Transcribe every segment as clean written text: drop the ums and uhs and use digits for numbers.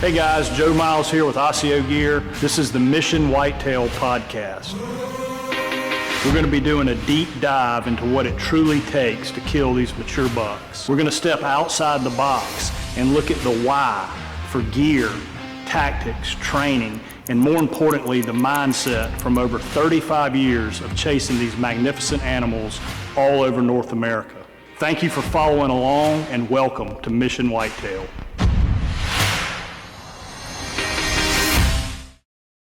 Hey guys, Joe Miles here with Osseo Gear. This is the Mission Whitetail podcast. We're going to be doing a deep dive into what it truly takes to kill these mature bucks. We're going to step outside the box and look at the why for gear, tactics, training, and more importantly, the mindset from over 35 years of chasing these magnificent animals all over North America. Thank you for following along and welcome to Mission Whitetail.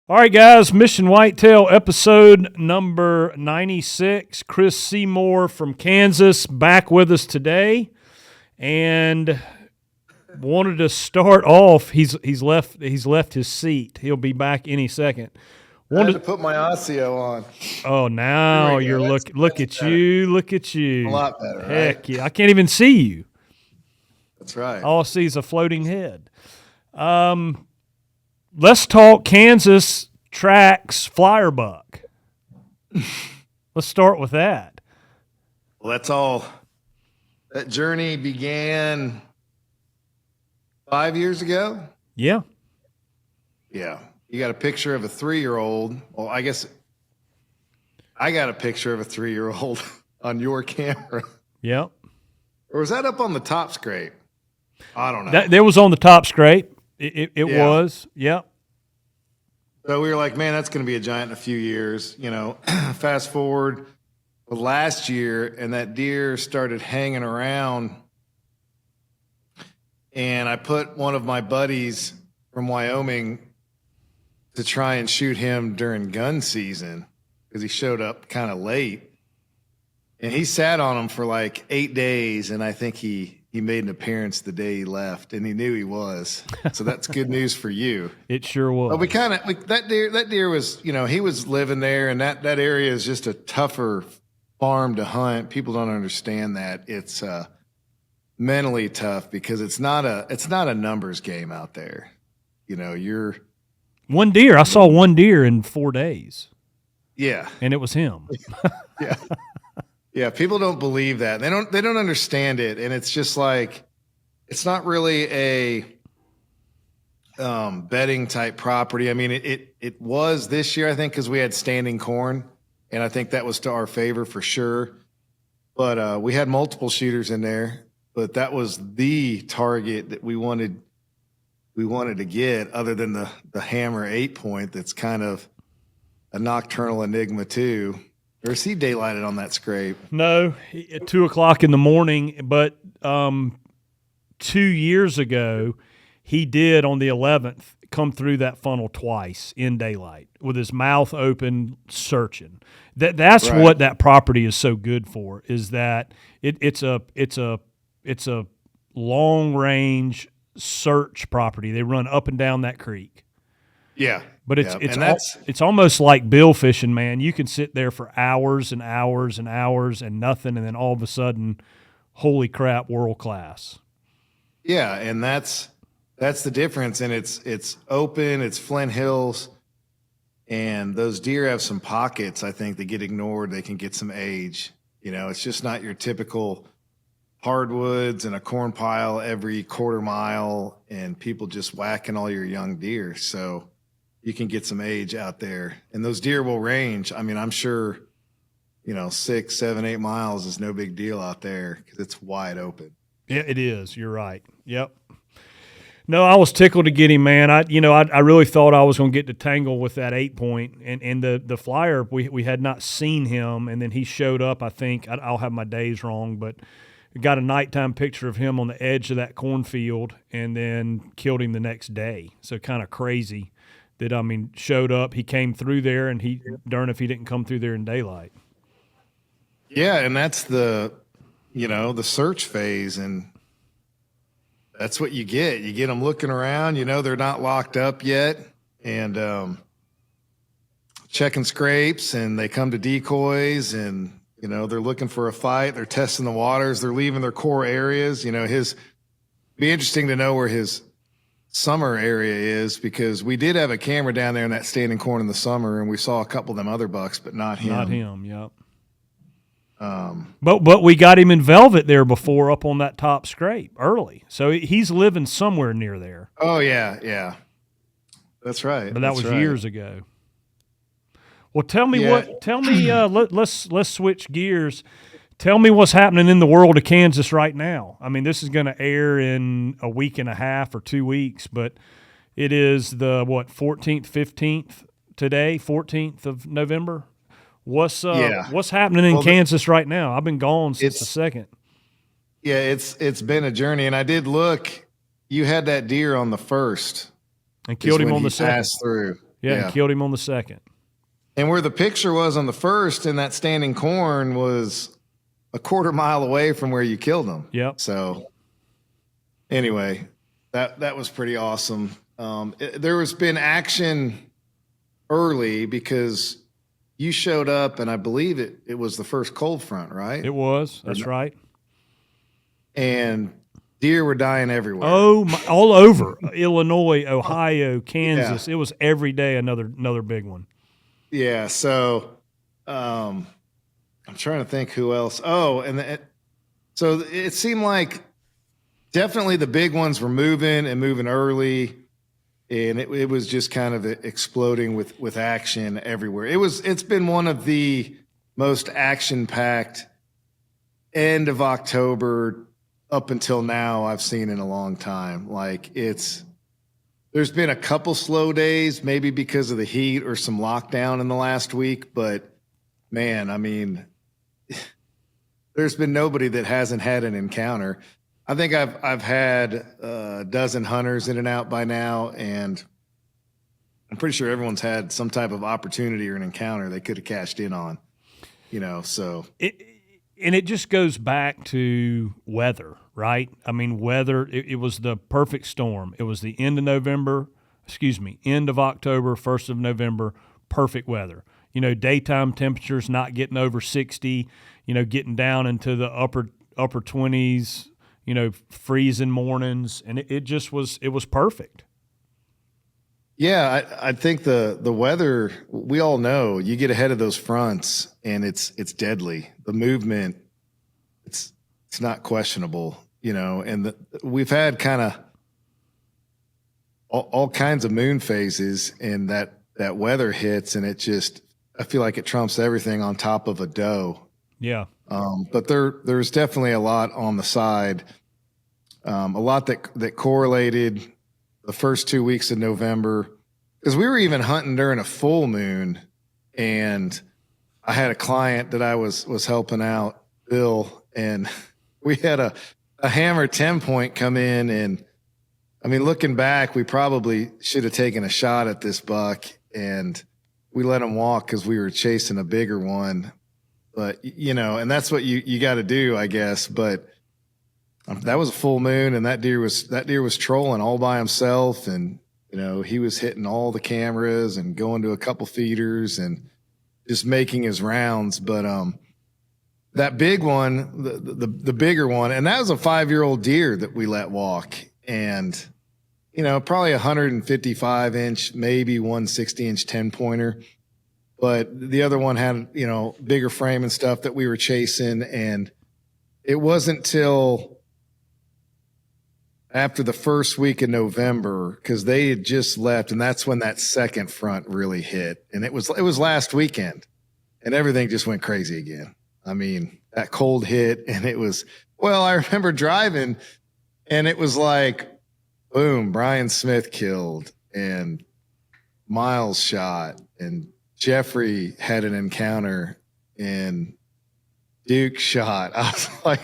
All right, guys, Mission Whitetail episode number 96. Kris Seymour from Kansas back with us today, and wanted to start off. He's left his seat. He'll be back any second. I had to put my Osseo on. Oh, now you're look at you. Look at you. A lot better. Heck right? yeah! I can't even see you. That's right. All I see is a floating head. Let's talk Kansas tracks flyer buck. Let's start with that. Well, that's all. That journey began 5 years ago. Yeah. Yeah. You got a picture of a 3-year-old. Well, I guess I got a picture of a 3-year-old on your camera. Yep. Or was that up on the top scrape? I don't know. That was on the top scrape. It was. Yep. So we were like, man, that's going to be a giant in a few years. You know, fast forward last year, and that deer started hanging around. And I put one of my buddies from Wyoming to try and shoot him during gun season because he showed up kind of late. And he sat on him for like 8 days, and I think he made an appearance the day he left, and he knew he was. So that's good news for you. It sure was. But we kind of that deer was, you know, he was living there, and that area is just a tougher farm to hunt. People don't understand that. It's mentally tough because it's not a numbers game out there. You know, you're one deer. I saw one deer in 4 days. Yeah. And it was him. Yeah. Yeah, people don't believe that. They don't understand it, and it's just like it's not really a bedding type property. I mean, it was this year, I think, because we had standing corn, and I think that was to our favor for sure. But we had multiple shooters in there, but that was the target that we wanted to get, other than the hammer 8-point. That's kind of a nocturnal enigma too. Or is he daylighted on that scrape? No, at 2 o'clock in the morning. But 2 years ago, he did on the 11th come through that funnel twice in daylight with his mouth open, searching. That's right. What that property is so good for, is that it's a long range search property. They run up and down that creek. Yeah. But it's almost like bill fishing, man. You can sit there for hours and hours and hours and nothing, and then all of a sudden, holy crap, world class. Yeah, and that's the difference. And it's open, it's Flint Hills, and those deer have some pockets, I think, that get ignored. They can get some age. You know, it's just not your typical hardwoods and a corn pile every quarter mile and people just whacking all your young deer. So you can get some age out there, and those deer will range. I mean, I'm sure, 6, 7, 8 miles is no big deal out there because it's wide open. Yeah, it is. You're right. Yep. No, I was tickled to get him, man. I really thought I was going to get to tangle with that 8-point, and the flyer, we had not seen him, and then he showed up. I think I'll have my days wrong, but got a nighttime picture of him on the edge of that cornfield, and then killed him the next day. So kind of crazy. Showed up, he came through there, and darn if he didn't come through there in daylight. Yeah, and that's the search phase, and that's what you get. You get them looking around, they're not locked up yet, and checking scrapes, and they come to decoys, and, they're looking for a fight. They're testing the waters. They're leaving their core areas. Be interesting to know where his summer area is, because we did have a camera down there in that standing corn in the summer, and we saw a couple of them other bucks, but not him. Not him, yep. But we got him in velvet there before up on that top scrape early. So he's living somewhere near there. Oh yeah. That's right. But that was years ago. Well, tell me Yeah. let's switch gears. Tell me what's happening in the world of Kansas right now. I mean, this is going to air in a week and a half or 2 weeks, but it is the 14th, 15th today, 14th of November. What's happening in Kansas right now? I've been gone since the 2nd. Yeah, it's been a journey, and I did look. You had that deer on the 1st, and killed him on the 2nd. Passed through. Yeah, and killed him on the 2nd. And where the picture was on the 1st, in that standing corn, was a quarter mile away from where you killed him. Yep. So anyway, that was pretty awesome. There has been action early because you showed up, and I believe it was the first cold front, right? It was. That's right. And deer were dying everywhere. Oh, all over Illinois, Ohio, Kansas. Yeah. It was every day another big one. Yeah. So I'm trying to think who else. Oh, so it seemed like definitely the big ones were moving early. And it was just kind of exploding with action everywhere. It's been one of the most action-packed end of October up until now I've seen in a long time. Like there's been a couple slow days, maybe because of the heat or some lockdown in the last week, but man, I mean, there's been nobody that hasn't had an encounter. I think I've had a dozen hunters in and out by now, and I'm pretty sure everyone's had some type of opportunity or an encounter they could have cashed in on, so. And it just goes back to weather, right? I mean, weather, it was the perfect storm. It was the end of October, 1st of November, perfect weather. Daytime temperatures not getting over 60, getting down into the upper 20s, freezing mornings, and it was perfect. Yeah, I think the weather, we all know, you get ahead of those fronts and it's deadly. The movement, it's not questionable, and we've had kind of all kinds of moon phases, and that weather hits, and I feel like it trumps everything on top of a doe. Yeah. But there's definitely a lot on the side, a lot that correlated the first 2 weeks of November, because we were even hunting during a full moon, and I had a client that I was helping out, Bill, and we had a hammer 10-point come in, and I mean, looking back, we probably should have taken a shot at this buck, and we let him walk because we were chasing a bigger one. But, and that's what you got to do, I guess. But that was a full moon, and that deer was trolling all by himself, and he was hitting all the cameras and going to a couple feeders and just making his rounds. But that big one, the bigger one, and that was a 5-year-old deer that we let walk, and probably 155-inch, maybe 160-inch 10-pointer. But the other one had bigger frame and stuff that we were chasing, and it wasn't till after the first week in November, because they had just left, and that's when that second front really hit. And it was last weekend, and everything just went crazy again. I mean, that cold hit, and I remember driving, and it was like, boom, Brian Smith killed, and Miles shot, and Jeffrey had an encounter, and Duke shot. I was like,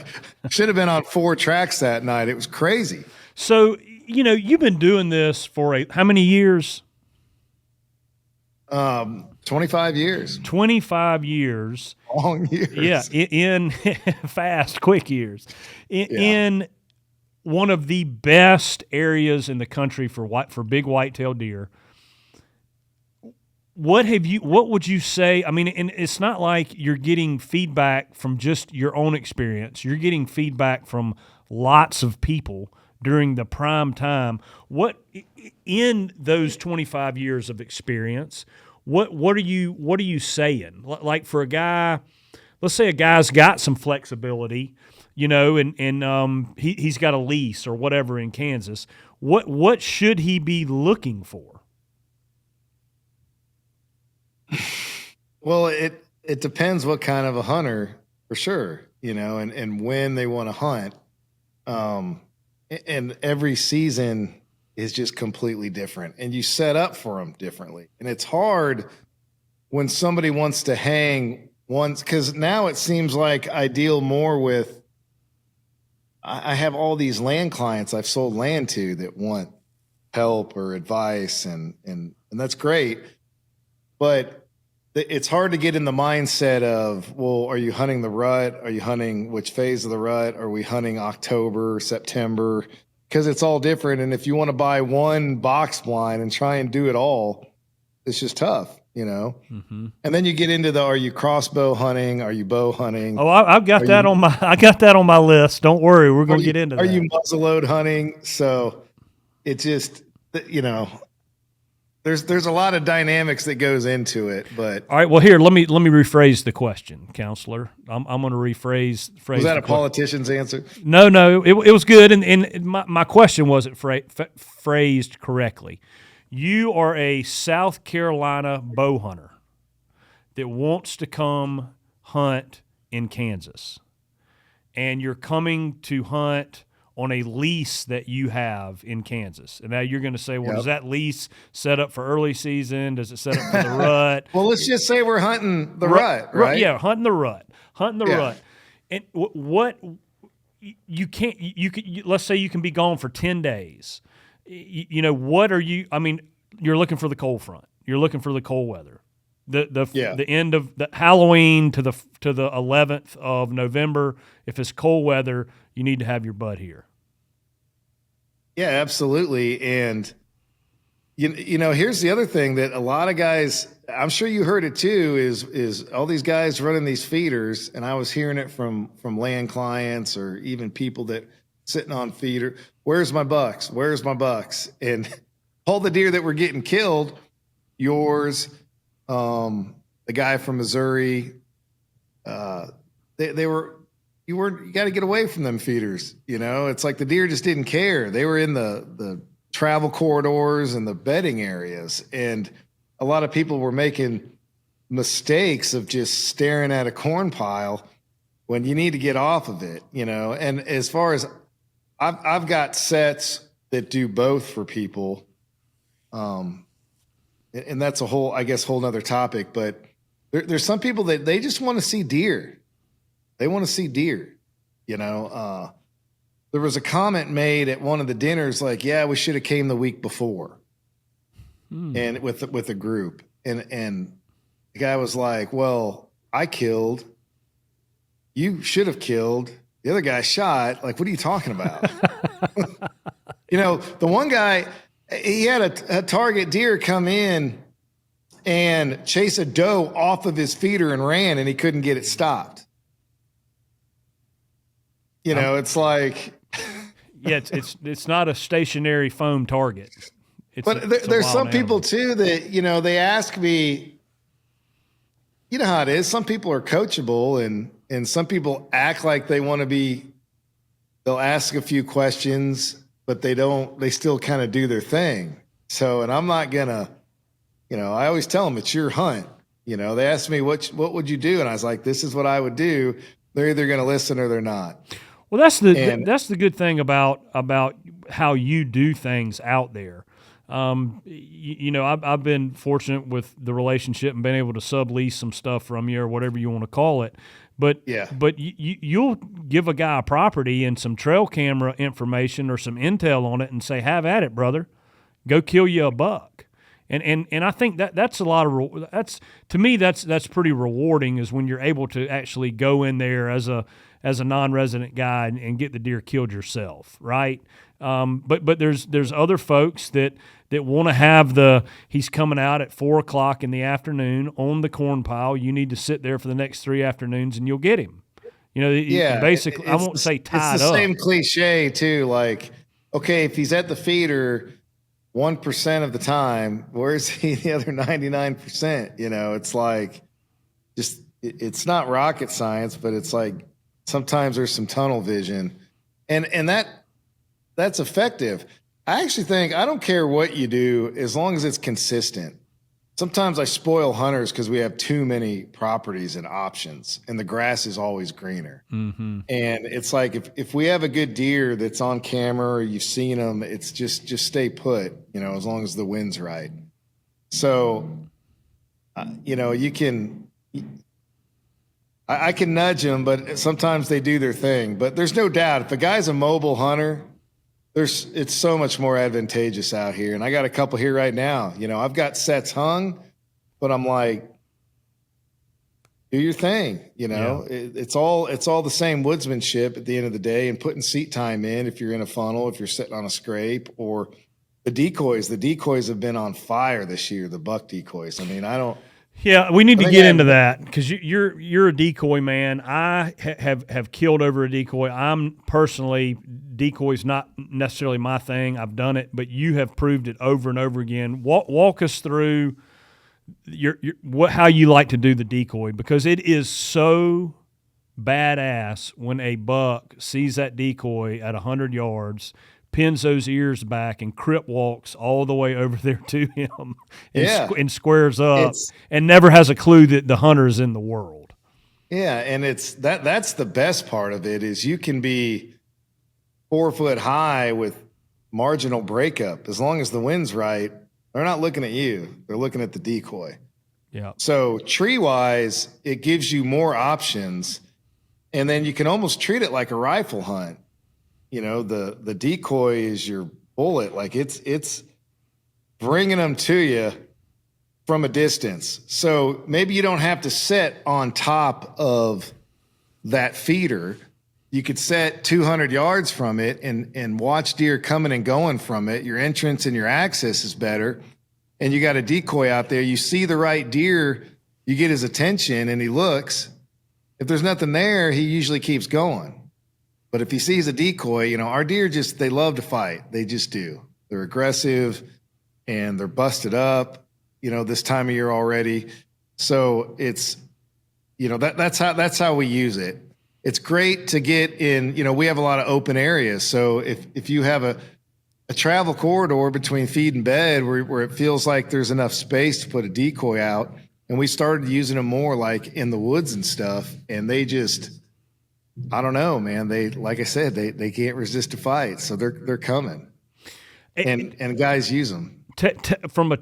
should have been on 4 tracks that night. It was crazy. So, you've been doing this for how many years? 25 years. 25 years. Long years. Yeah, in fast, quick years. In one of the best areas in the country for big whitetail deer. What would you say? I mean, and it's not like you're getting feedback from just your own experience. You're getting feedback from lots of people during the prime time. What in those 25 years of experience, what are you saying? Like for a guy let's say a guy's got some flexibility, and he's got a lease or whatever in Kansas. What should he be looking for? Well, it depends what kind of a hunter, for sure, and when they want to hunt. And every season is just completely different, and you set up for them differently. And it's hard when somebody wants to hang once, because now it seems like I deal more with, I have all these land clients I've sold land to that want help or advice, and that's great. But it's hard to get in the mindset of, well, are you hunting the rut? Are you hunting which phase of the rut? Are we hunting October, September? Because it's all different. And if you want to buy one box blind and try and do it all, it's just tough, Mm-hmm. And then you get into are you crossbow hunting? Are you bow hunting? Oh, I've got that on my list. Don't worry, we're going to get into that. Are you muzzleload hunting? So it just, there's a lot of dynamics that goes into it. But all right, well, here, let me rephrase the question, counselor. I'm going to rephrase. Was that a politician's answer? No, it was good, and my question wasn't phrased correctly. You are a South Carolina bow hunter that wants to come hunt in Kansas, and you're coming to hunt on a lease that you have in Kansas. And now you're going to say, well, Does that lease set up for early season? Does it set up for the rut? Well, let's just say we're hunting the rut, right? Yeah, hunting the rut. Rut. And what you can't, let's say you can be gone for 10 days. What are you, you're looking for the cold front. You're looking for the cold weather. The end of the Halloween to the 11th of November. If it's cold weather, you need to have your butt here. Yeah, absolutely. And here's the other thing that a lot of guys, I'm sure you heard it too, is all these guys running these feeders, and I was hearing it from land clients or even people that sitting on feeder. Where's my bucks? Where's my bucks? And all the deer that were getting killed, yours, the guy from Missouri, you got to get away from them feeders. It's like the deer just didn't care. They were in the travel corridors and the bedding areas. And a lot of people were making mistakes of just staring at a corn pile when you need to get off of it, And as far as I've got sets that do both for people. And that's a whole nother topic, but there's some people that they just want to see deer. They want to see deer, There was a comment made at one of the dinners, like, yeah, we should have came the week before. And with a group. And the guy was like, well, I killed. You should have killed. The other guy shot. Like, what are you talking about? The one guy, he had a target deer come in and chase a doe off of his feeder and ran, and he couldn't get it stopped. It's like, yeah, it's not a stationary foam target. There's some people too that, they ask me, how it is. Some people are coachable and some people act like they want to be, they'll ask a few questions, but they still kind of do their thing. So, and I'm not gonna, I always tell them it's your hunt. They ask me, what would you do? And I was like, this is what I would do. They're either going to listen or they're not. Well, that's the good thing about how you do things out there. I've been fortunate with the relationship and been able to sublease some stuff from you or whatever you want to call it. But you'll give a guy a property and some trail camera information or some intel on it and say, have at it, brother. Go kill you a buck. And I think that's a lot of to me that's pretty rewarding, is when you're able to actually go in there as a non-resident guy and get the deer killed yourself, right? But there's other folks that want to have he's coming out at 4:00 in the afternoon on the corn pile. You need to sit there for the next 3 afternoons and you'll get him. Basically, I won't say tied up. It's the same cliche too. Like, okay, if he's at the feeder 1% of the time, where's he the other 99%? It's like, just it's not rocket science, but it's like sometimes there's some tunnel vision, and that's effective. I actually think I don't care what you do as long as it's consistent. Sometimes I spoil hunters because we have too many properties and options, and the grass is always greener. Mm-hmm. And it's like if we have a good deer that's on camera or you've seen them, it's just stay put, as long as the wind's right. So, you can. I can nudge them, but sometimes they do their thing. But there's no doubt if a guy's a mobile hunter, it's so much more advantageous out here. And I got a couple here right now. I've got sets hung, but I'm like, do your thing. Yeah. It's all the same woodsmanship at the end of the day, and putting seat time in if you're in a funnel, if you're sitting on a scrape, or the decoys. The decoys have been on fire this year. The buck decoys. I mean, Yeah, we need to get into that because you're a decoy man. I have killed over a decoy. I'm personally, decoy's not necessarily my thing. I've done it, but you have proved it over and over again. Walk us through how you like to do the decoy, because it is so badass when a buck sees that decoy at 100 yards, pins those ears back, and crip walks all the way over there to him and squares up and never has a clue that the hunter is in the world. Yeah, and that's the best part of it is you can be 4 foot high with marginal breakup. As long as the wind's right, they're not looking at you. They're looking at the decoy. Yeah. So tree-wise, it gives you more options, and then you can almost treat it like a rifle hunt. The decoy is your bullet. Like it's bringing them to you from a distance. So maybe you don't have to sit on top of that feeder. You could set 200 yards from it and watch deer coming and going from it. Your entrance and your access is better. And you got a decoy out there. You see the right deer, you get his attention and he looks. If there's nothing there, he usually keeps going. But if he sees a decoy, our deer they love to fight. They just do. They're aggressive and they're busted up, this time of year already. So it's, that's how we use it. It's great to get in, we have a lot of open areas. So if you have a travel corridor between feed and bed where it feels like there's enough space to put a decoy out, and we started using them more like in the woods and stuff, and they just, I don't know, man. They, like I said, they can't resist a fight, so they're coming, and guys use them. From a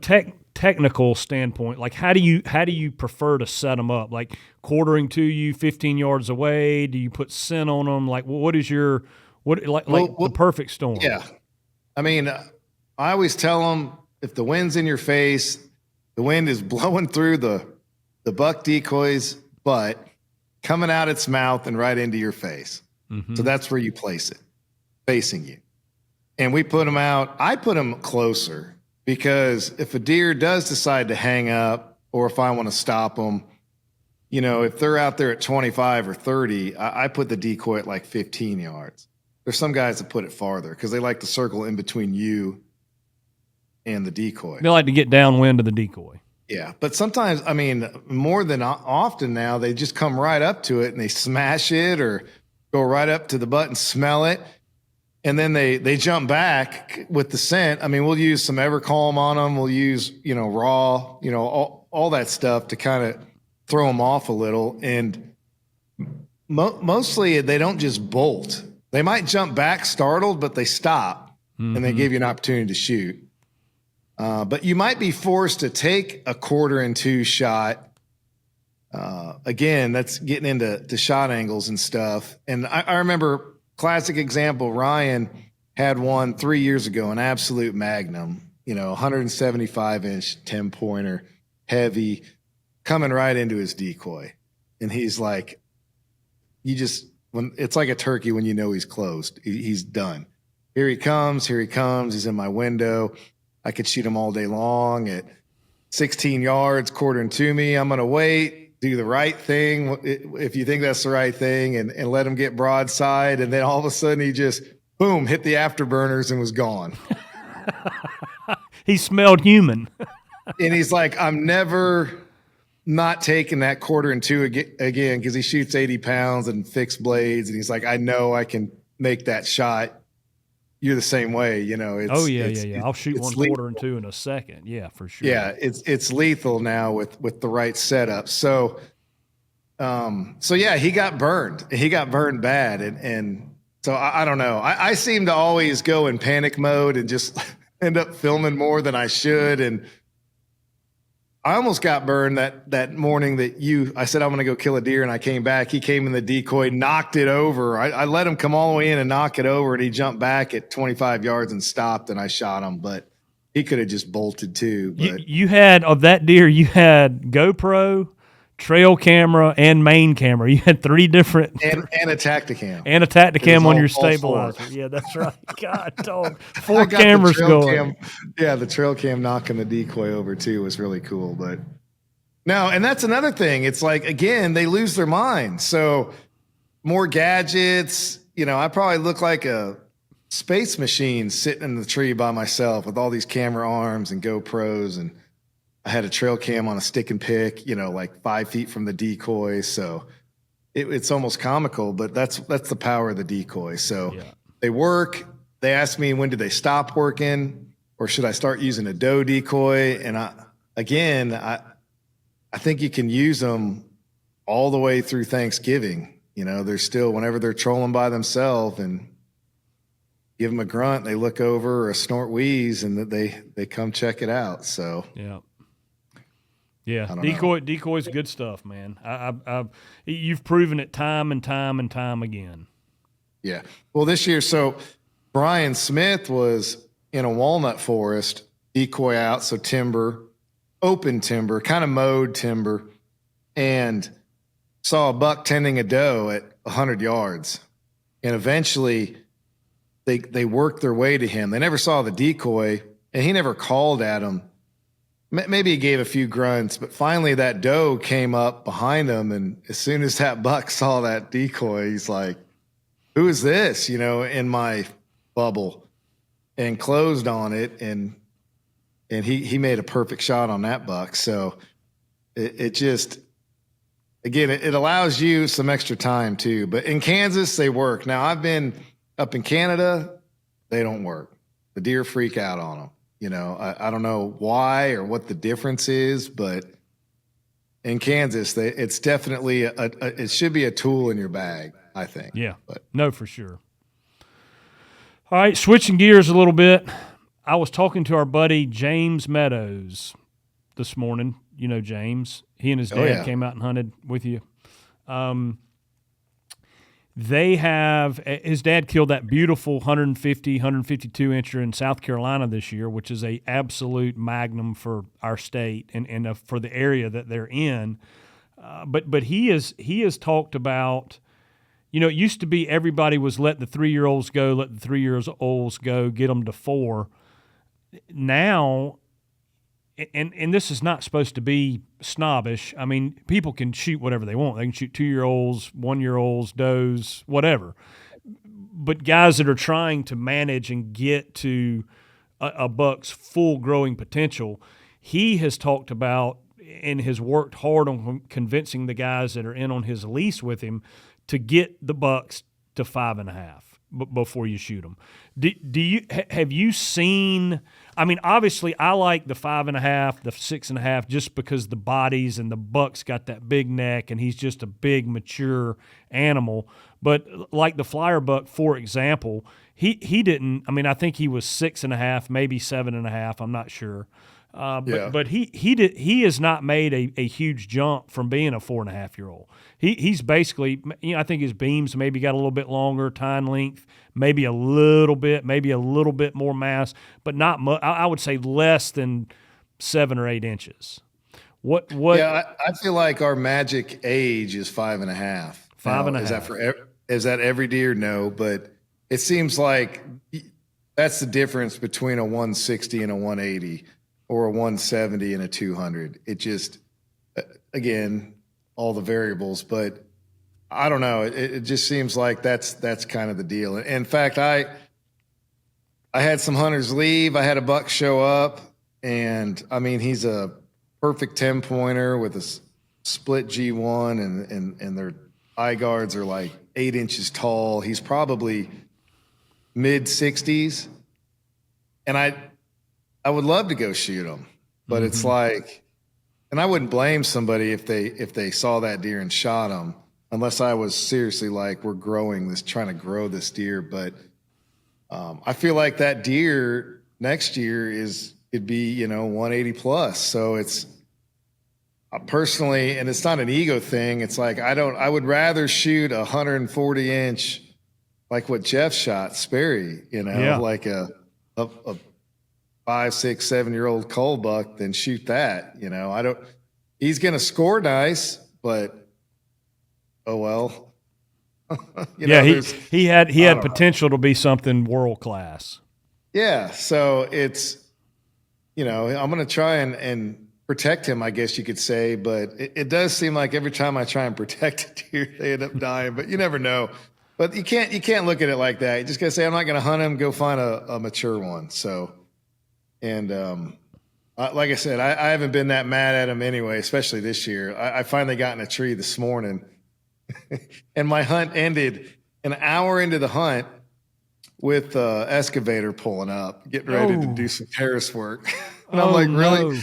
technical standpoint, like how do you prefer to set them up? Like quartering to you, 15 yards away? Do you put scent on them? Like what is your the perfect storm? Yeah, I mean, I always tell them if the wind's in your face, the wind is blowing through the buck decoy's butt, coming out its mouth and right into your face. Mm-hmm. So that's where you place it, facing you. And we put them out. I put them closer because if a deer does decide to hang up, or if I want to stop them, if they're out there at 25 or 30, I put the decoy at like 15 yards. There's some guys that put it farther because they like to circle in between you and the decoy. They like to get downwind of the decoy. Yeah, but sometimes, I mean, more than often now, they just come right up to it and they smash it or go right up to the butt and smell it. And then they jump back with the scent. I mean, we'll use some Evercalm on them. We'll use, raw, all that stuff to kind of throw them off a little. And mostly they don't just bolt. They might jump back startled, but they stop and they give you an opportunity to shoot. But you might be forced to take a 1/4 shot. Again, that's getting into shot angles and stuff. And I remember, classic example, Ryan had one 3 years ago, an absolute magnum, 175-inch 10-pointer, heavy, coming right into his decoy. And he's like, when it's like a turkey when he's closed, he's done. Here he comes, he's in my window. I could shoot him all day long at 16 yards, quartering to me. I'm going to wait, do the right thing, if you think that's the right thing, and let him get broadside. And then all of a sudden he just, boom, hit the afterburners and was gone. He smelled human. And he's like, I'm never not taking that 1/4 again because he shoots 80 pounds and fixed blades, and he's like, I know I can make that shot. You're the same way, you know. Yeah. I'll shoot 1/4 and 2 in a second. Yeah, for sure. Yeah, it's lethal now with the right setup. So yeah, he got burned. He got burned bad, and so I don't know. I seem to always go in panic mode and just end up filming more than I should, and I almost got burned that morning that I said I'm going to go kill a deer, and I came back. He came in the decoy, knocked it over. I let him come all the way in and knock it over, and he jumped back at 25 yards and stopped, and I shot him. But he could have just bolted too. But you had, of that deer, you had GoPro, trail camera, and main camera. You had 3 different and a Tacticam and a Tacticam on your stabilizer. Yeah, that's right. God, dog, 4 cameras going. The trail cam knocking the decoy over too was really cool. But no, and that's another thing. It's like, again, they lose their mind. So more gadgets. You know, I probably look like a space machine sitting in the tree by myself with all these camera arms and GoPros, and I had a trail cam on a stick and pick, you know, like 5 feet from the decoy. So it's almost comical, but that's the power of the decoy. So they work. They asked me, when did they stop working, or should I start using a doe decoy? And I think you can use them all the way through Thanksgiving. You know, they're still, whenever they're trolling by themselves, and give them a grunt, they look over, or a snort wheeze, and they come check it out. So yeah, decoy's good stuff, man. You've proven it time and time and time again. Yeah. Well, this year, so Brian Smith was in a walnut forest, decoy out, so timber, open timber, kind of mowed timber, and saw a buck tending a doe at 100 yards. And eventually they worked their way to him. They never saw the decoy, and he never called at him. Maybe he gave a few grunts, but finally that doe came up behind him, and as soon as that buck saw that decoy, he's like, who is this, you know, in my bubble, and closed on it, and he made a perfect shot on that buck. So it just, again, it allows you some extra time too. But in Kansas, they work. Now, I've been up in Canada, they don't work. The deer freak out on them. You know, I don't know why or what the difference is, but in Kansas, it's definitely it should be a tool in your bag, I think. Yeah, no, for sure. All right, switching gears a little bit. I was talking to our buddy James Meadows this morning. You know James. He and his dad came out and hunted with you. His dad killed that beautiful 150, 152 incher in South Carolina this year, which is a absolute magnum for our state and for the area that they're in. But he has talked about, you know, it used to be everybody was let the 3-year-olds go, get them to 4. Now, and this is not supposed to be snobbish. I mean, people can shoot whatever they want. They can shoot 2-year-olds, 1-year-olds, does, whatever. But guys that are trying to manage and get to a buck's full growing potential, he has talked about and has worked hard on convincing the guys that are in on his lease with him to get the bucks to 5.5 before you shoot them. Have you seen? I mean, obviously, I like the 5.5, the 6.5, just because the bodies and the buck's got that big neck, and he's just a big, mature animal. But like the flyer buck, for example, he didn't. I mean, I think he was 6.5, maybe 7.5. I'm not sure. But he has not made a huge jump from being a 4.5-year-old. He's basically, you know, I think his beams maybe got a little bit longer, tine length, maybe a little bit more mass, but not much. I would say less than 7 or 8 inches. What? Yeah, I feel like our magic age is 5.5. 5.5. Is that every deer? No, but it seems like that's the difference between a 160 and a 180. Or a 170 and a 200. It just, again, all the variables, but I don't know. It just seems like that's kind of the deal. In fact, I had some hunters leave. I had a buck show up, and I mean, he's a perfect 10-pointer with a split G1 and their eye guards are like 8 inches tall. He's probably mid 60s. And I would love to go shoot him, but it's like, and I wouldn't blame somebody if they saw that deer and shot him, unless I was seriously like, we're trying to grow this deer. But I feel like that deer next year it'd be 180 plus. So it's personally, and it's not an ego thing. It's like I would rather shoot a 140 inch like what Jeff shot Sperry, like a 5, 6, 7-year-old cull buck than shoot that. He's going to score nice, but oh well. He had potential to be something world class. Yeah. So it's, I'm going to try and protect him, I guess you could say, but it does seem like every time I try and protect a deer, they end up dying, but you never know. But you can't look at it like that. You just gotta say, I'm not going to hunt him, go find a mature one. So, and like I said, I haven't been that mad at him anyway, especially this year. I finally got in a tree this morning and my hunt ended an hour into the hunt with excavator pulling up, getting ready to do some terrace work. And I'm like, really? No.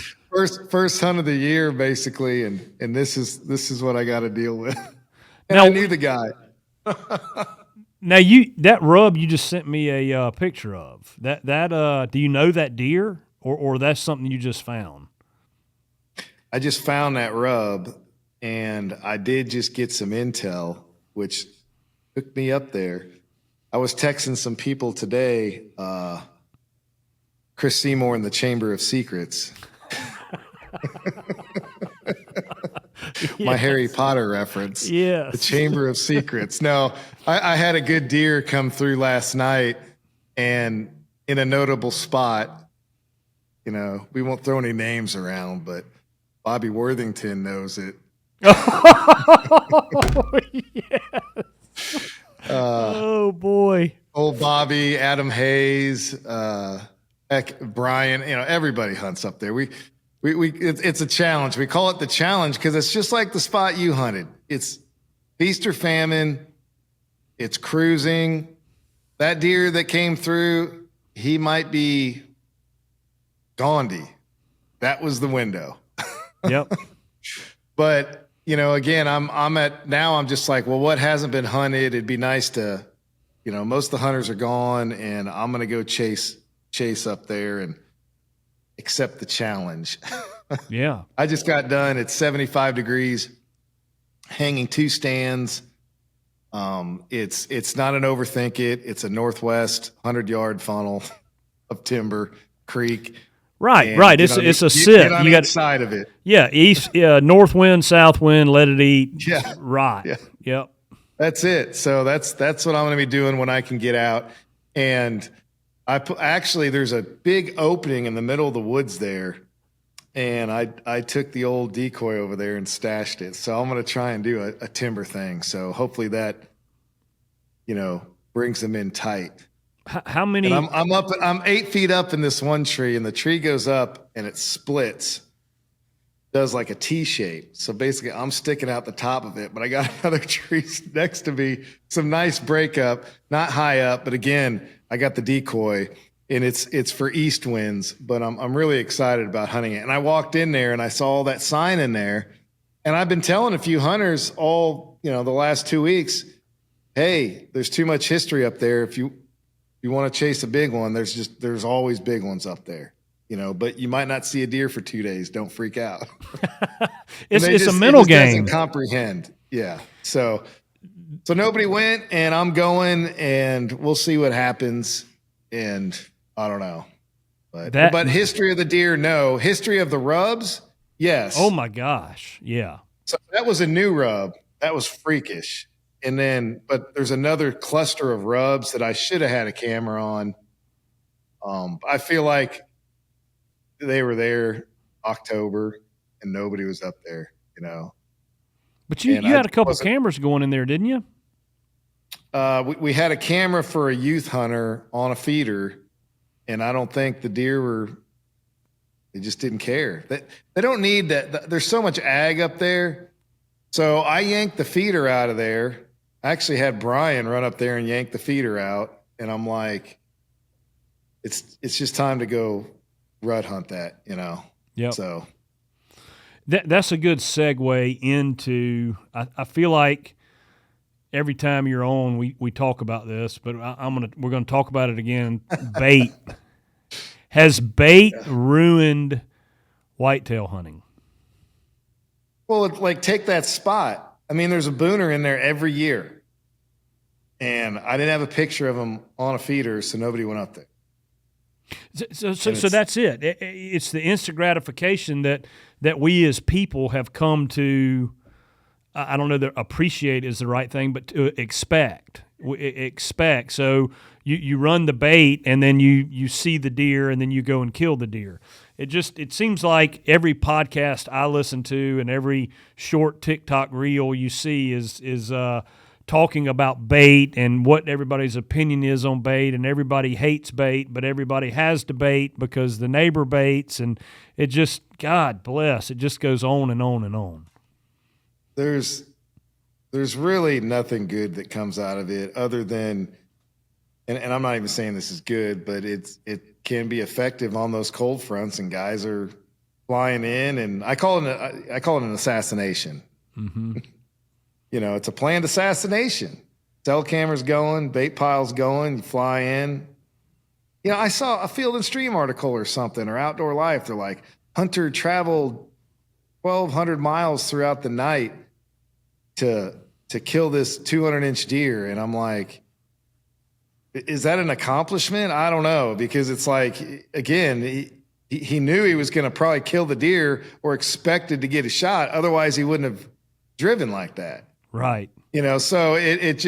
First hunt of the year, basically. And this is what I got to deal with. And now, I knew the guy. Now that rub you just sent me a picture of that do you know that deer or that's something you just found? I just found that rub and I did just get some intel, which took me up there. I was texting some people today, Kris Seymour in the Chamber of Secrets. My Harry Potter reference. Yes. The Chamber of Secrets. No, I had a good deer come through last night and in a notable spot, we won't throw any names around, but Bobby Worthington knows it. Oh, yes. Oh boy. Old Bobby, Adam Hayes, Brian, everybody hunts up there. It's a challenge. We call it the challenge because it's just like the spot you hunted. It's feast or famine. It's cruising. That deer that came through, he might be Gandhi. That was the window. Yep. But, again, I'm just like, well, what hasn't been hunted? It'd be nice to, most of the hunters are gone and I'm going to go chase up there and accept the challenge. Yeah. I just got done. It's 75 degrees, hanging 2 stands. It's not an overthink it. It's a northwest 100-yard funnel of timber creek. Right, right. It's a sit. Get on each side of it. Yeah, north wind, south wind, let it eat. Yeah. Right. Yeah. Yep. That's it. So that's what I'm going to be doing when I can get out. And actually there's a big opening in the middle of the woods there. And I took the old decoy over there and stashed it. So I'm going to try and do a timber thing. So hopefully that, brings them in tight. How many? And I'm 8 feet up in this one tree and the tree goes up and it splits, does like a T shape. So basically I'm sticking out the top of it, but I got another tree next to me, some nice breakup, not high up, but again, I got the decoy. And it's for east winds, but I'm really excited about hunting it. And I walked in there and I saw all that sign in there. And I've been telling a few hunters all, the last 2 weeks, hey, there's too much history up there. If you want to chase a big one, there's always big ones up there, but you might not see a deer for 2 days. Don't freak out. It's a mental game. Doesn't comprehend. Yeah. So nobody went and I'm going and we'll see what happens. And I don't know, but history of the deer, no. History of the rubs, yes. Oh my gosh, yeah. So that was a new rub. That was freakish. And then, but there's another cluster of rubs that I should have had a camera on. I feel like they were there October and nobody was up there, But you had a couple cameras going in there, didn't you? We had a camera for a youth hunter on a feeder, and I don't think the deer they just didn't care. They don't need that. There's so much ag up there. So I yanked the feeder out of there. I actually had Brian run up there and yank the feeder out. And I'm like, it's just time to go rut hunt that, Yep. So that's a good segue into, I feel like every time you're on, we talk about this, but we're gonna talk about it again. Bait. Has bait ruined whitetail hunting? Well, like take that spot. I mean, there's a booner in there every year. And I didn't have a picture of him on a feeder, so nobody went up there. So that's it. It's the instant gratification that we as people have come to, I don't know that appreciate is the right thing, but to expect. So you run the bait and then you see the deer and then you go and kill the deer. It seems like every podcast I listen to and every short TikTok reel you see is talking about bait and what everybody's opinion is on bait, and everybody hates bait, but everybody has to bait because the neighbor baits, and it just, God bless, it just goes on and on and on. There's really nothing good that comes out of it other than, and I'm not even saying this is good, but it can be effective on those cold fronts, and guys are flying in, and I call it an assassination. Mm-hmm. It's a planned assassination. Cell cameras going, bait piles going, you fly in. I saw a Field and Stream article or something, or Outdoor Life. They're like, hunter traveled 1,200 miles throughout the night to kill this 200-inch deer. And I'm like, is that an accomplishment? I don't know, because it's like, again, he knew he was going to probably kill the deer or expected to get a shot. Otherwise, he wouldn't have driven like that. Right. So it's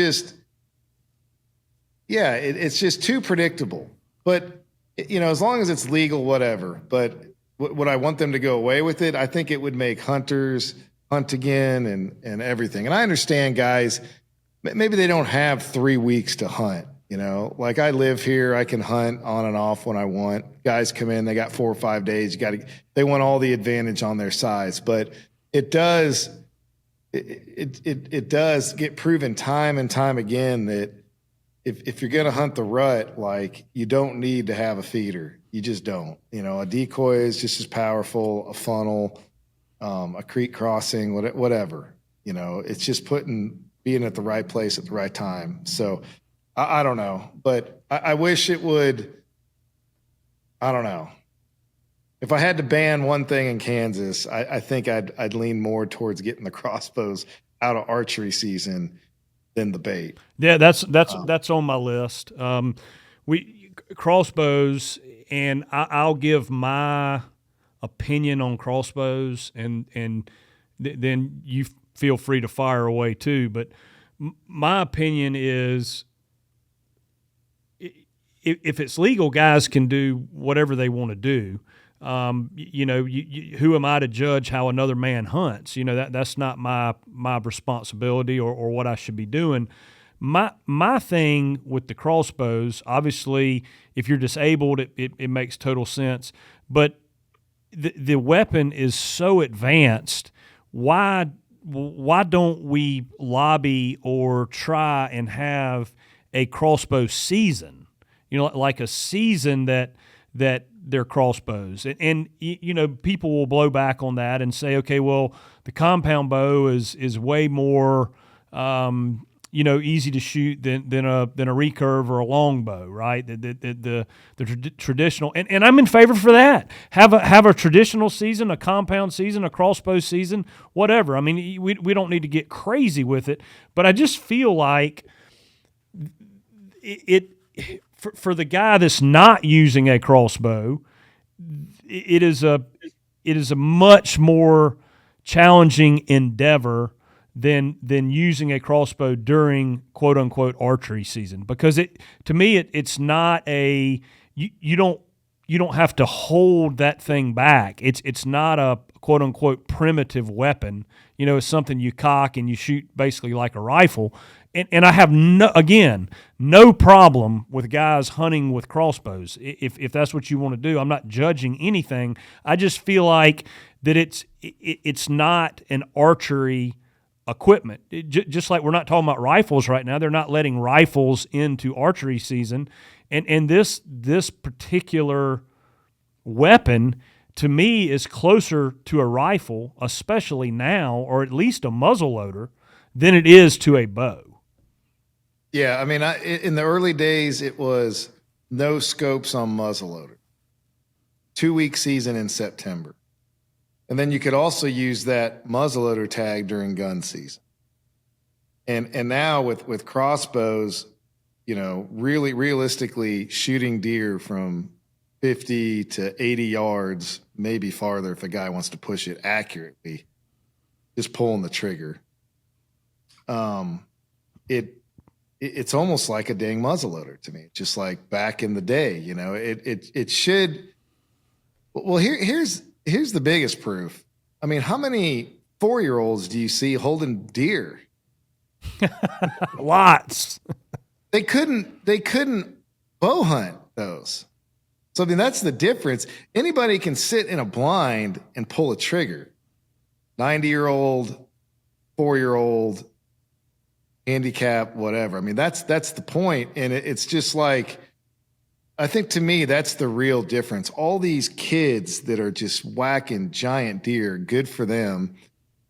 just too predictable. But, as long as it's legal, whatever. But would I want them to go away with it? I think it would make hunters hunt again and everything. And I understand guys, maybe they don't have 3 weeks to hunt. Like I live here, I can hunt on and off when I want. Guys come in, they got 4 or 5 days. They want all the advantage on their sides. But it does get proven time and time again that if you're going to hunt the rut, like, you don't need to have a feeder. You just don't. A decoy is just as powerful, a funnel, a creek crossing, whatever. It's just being at the right place at the right time. So I don't know, but I wish it would. I don't know. If I had to ban one thing in Kansas, I think I'd lean more towards getting the crossbows out of archery season than the bait. Yeah, that's on my list. We crossbows, and I'll give my opinion on crossbows, and then you feel free to fire away too. But my opinion is, if it's legal, guys can do whatever they want to do. Who am I to judge how another man hunts? That's not my responsibility or what I should be doing. My thing with the crossbows, obviously, if you're disabled, it makes total sense. But the weapon is so advanced. Why don't we lobby or try and have a crossbow season? Like a season that they're crossbows. And people will blow back on that and say, okay, well, the compound bow is way more easy to shoot than a recurve or a longbow, right? The traditional, and I'm in favor for that. Have a traditional season, a compound season, a crossbow season, whatever. I mean, we don't need to get crazy with it, but I just feel like for the guy that's not using a crossbow, it is a much more challenging endeavor than using a crossbow during quote unquote archery season, because to me it's not a you don't have to hold that thing back. It's not a quote unquote primitive weapon. It's something you cock and you shoot basically like a rifle. And I have no problem with guys hunting with crossbows if that's what you want to do. I'm not judging anything. I just feel like that it's not an archery equipment. Just like we're not talking about rifles right now, they're not letting rifles into archery season, and this particular weapon to me is closer to a rifle, especially now, or at least a muzzle loader, than it is to a bow. Yeah, I mean, in the early days, it was no scopes on muzzleloader. 2-week season in September. And then you could also use that muzzleloader tag during gun season. And now with crossbows, really realistically shooting deer from 50 to 80 yards, maybe farther if a guy wants to push it accurately, just pulling the trigger. It's almost like a dang muzzleloader to me, just like back in the day. It should. Well, here's the biggest proof. I mean, how many 4-year-olds do you see holding deer? Lots. They couldn't bow hunt those. So I mean, that's the difference. Anybody can sit in a blind and pull a trigger. 90-year-old, 4-year-old, handicap, whatever. I mean, that's the point. And it's just like, I think to me, that's the real difference. All these kids that are just whacking giant deer, good for them.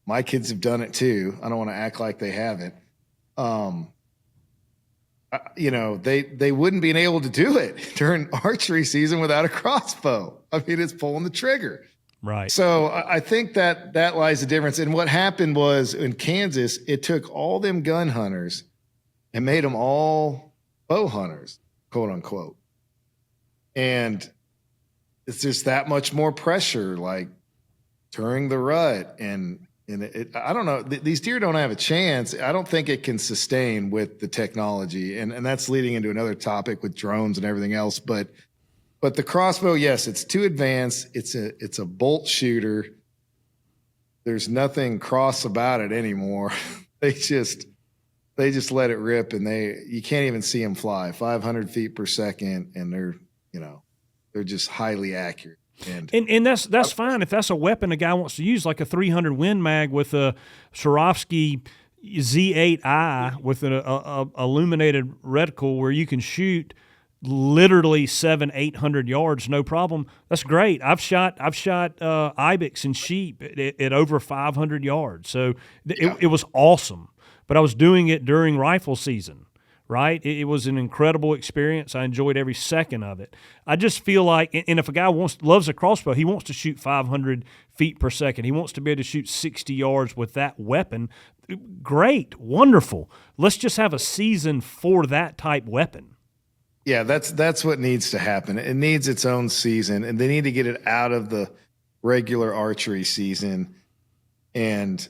My kids have done it too. I don't want to act like they haven't. They wouldn't be able to do it during archery season without a crossbow. I mean, it's pulling the trigger. Right. So I think that lies the difference. And what happened was in Kansas, it took all them gun hunters and made them all bow hunters, quote unquote. And it's just that much more pressure, like during the rut. And I don't know, these deer don't have a chance. I don't think it can sustain with the technology. And that's leading into another topic with drones and everything else. But the crossbow, yes, it's too advanced. It's a bolt shooter. There's nothing cross about it anymore. They just let it rip, and you can't even see them fly 500 feet per second, and they're just highly accurate. And that's fine if that's a weapon a guy wants to use, like a 300 Win Mag with a Swarovski Z8i with an illuminated reticle where you can shoot literally 700-800 yards, no problem. That's great. I've shot ibex and sheep at over 500 yards, so it was awesome. But I was doing it during rifle season, right? It was an incredible experience. I enjoyed every second of it. I just feel like, and if a guy loves a crossbow, he wants to shoot 500 feet per second. He wants to be able to shoot 60 yards with that weapon. Great, wonderful. Let's just have a season for that type weapon. Yeah, that's what needs to happen. It needs its own season, and they need to get it out of the regular archery season. And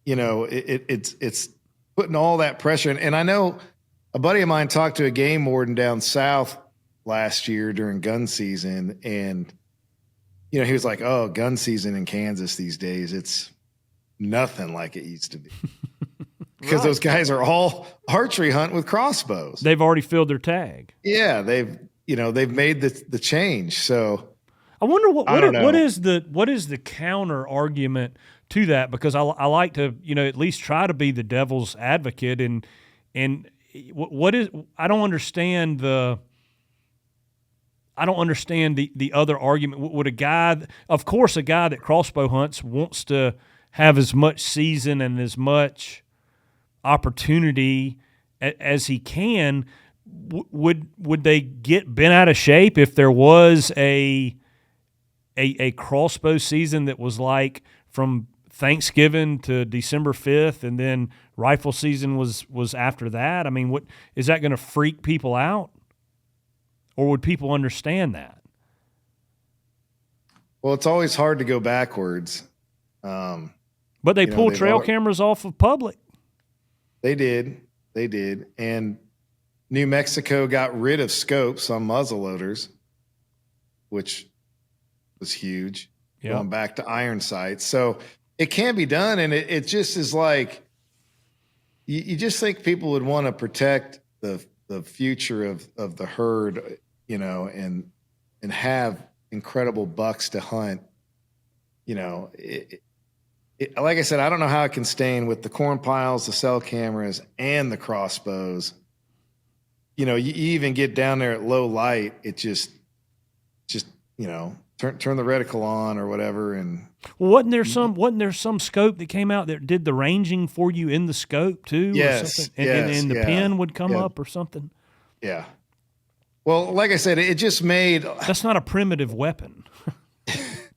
it's putting all that pressure. And I know a buddy of mine talked to a game warden down south last year during gun season, and he was like, "Oh, gun season in Kansas these days, it's nothing like it used to be." Because those guys are all archery hunt with crossbows. They've already filled their tag. Yeah, they've made the change. So I wonder what is the counter argument to that, because I like to at least try to be the devil's advocate, and what is, I don't understand the other argument. Would a guy that crossbow hunts wants to have as much season and as much opportunity as he can, would they get bent out of shape if there was a crossbow season that was like from Thanksgiving to December 5th, and then rifle season was after that? I mean, what is that going to freak people out, or would people understand that? Well, it's always hard to go backwards. But they pulled trail cameras off of public. They did. And New Mexico got rid of scopes on muzzleloaders, which was huge. Yep. Going back to iron sights. So it can be done, and it just is like, you just think people would want to protect the future of the herd, and have incredible bucks to hunt. like I said, I don't know how it can stain with the corn piles, the cell cameras, and the crossbows. You know, you even get down there at low light, it just turn the reticle on or whatever. And well, wasn't there some scope that came out that did the ranging for you in the scope too? Yes, or something? And the pin would come up or something. Yeah. Well, like I said, it just made. That's not a primitive weapon.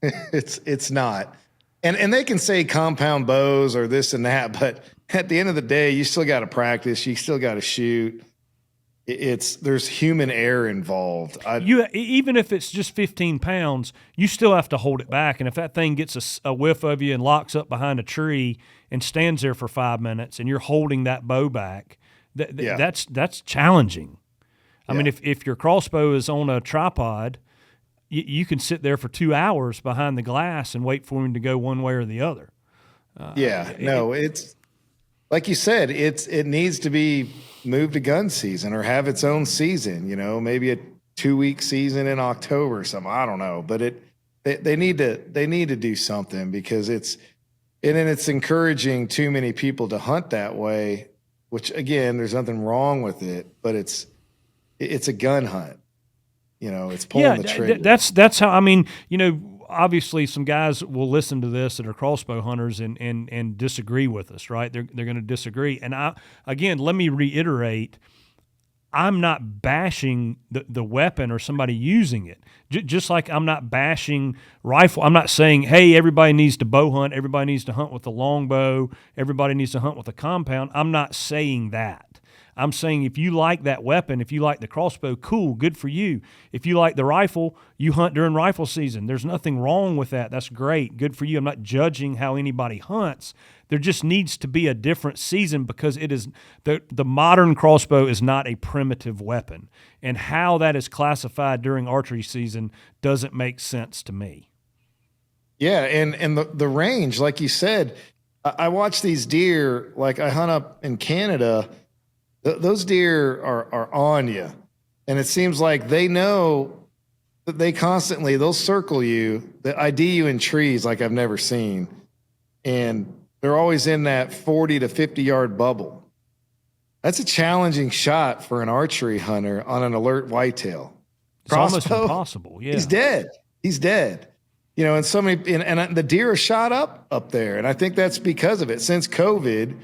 It's not. And they can say compound bows or this and that, but at the end of the day, you still got to practice. You still got to shoot. There's human error involved. Even if it's just 15 pounds, you still have to hold it back. And if that thing gets a whiff of you and locks up behind a tree and stands there for 5 minutes, and you're holding that bow back, that's challenging. I mean, if your crossbow is on a tripod, you can sit there for 2 hours behind the glass and wait for him to go one way or the other. It's like you said, it needs to be moved to gun season or have its own season, maybe a 2-week season in October or something. I don't know, but they need to do something, because it's encouraging too many people to hunt that way, which again, there's nothing wrong with it, but it's a gun hunt. It's pulling the trigger. That's how, I mean, obviously some guys will listen to this that are crossbow hunters and disagree with us, right? They're going to disagree. And let me reiterate, I'm not bashing the weapon or somebody using it. Just like I'm not bashing rifle. I'm not saying, hey, everybody needs to bow hunt. Everybody needs to hunt with a longbow. Everybody needs to hunt with a compound. I'm not saying that. I'm saying if you like that weapon, if you like the crossbow, cool, good for you. If you like the rifle, you hunt during rifle season. There's nothing wrong with that. That's great. Good for you. I'm not judging how anybody hunts. There just needs to be a different season, because it is the modern crossbow is not a primitive weapon. And how that is classified during archery season doesn't make sense to me. Yeah, and the range, like you said, I watch these deer, like I hunt up in Canada. Those deer are on you, and it seems like they know that they'll circle you, they ID you in trees like I've never seen, and they're always in that 40 to 50 yard bubble. That's a challenging shot for an archery hunter on an alert whitetail. It's almost impossible. Yeah, he's dead. And so many, and the deer are shot up there, and I think that's because of it. Since COVID,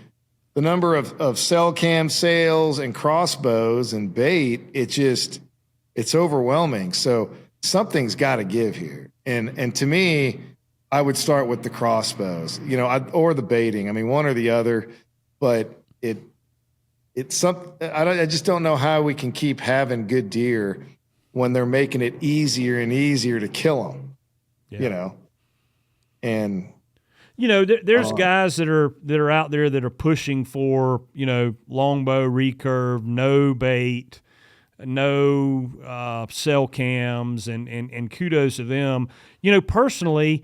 the number of cell cam sales and crossbows and bait, it's overwhelming. So something's got to give here. And to me, I would start with the crossbows, or the baiting. I mean, one or the other, but it's something. I just don't know how we can keep having good deer when they're making it easier and easier to kill them, and there's guys that are out there that are pushing for, longbow, recurve, no bait, no cell cams, and kudos to them. Personally,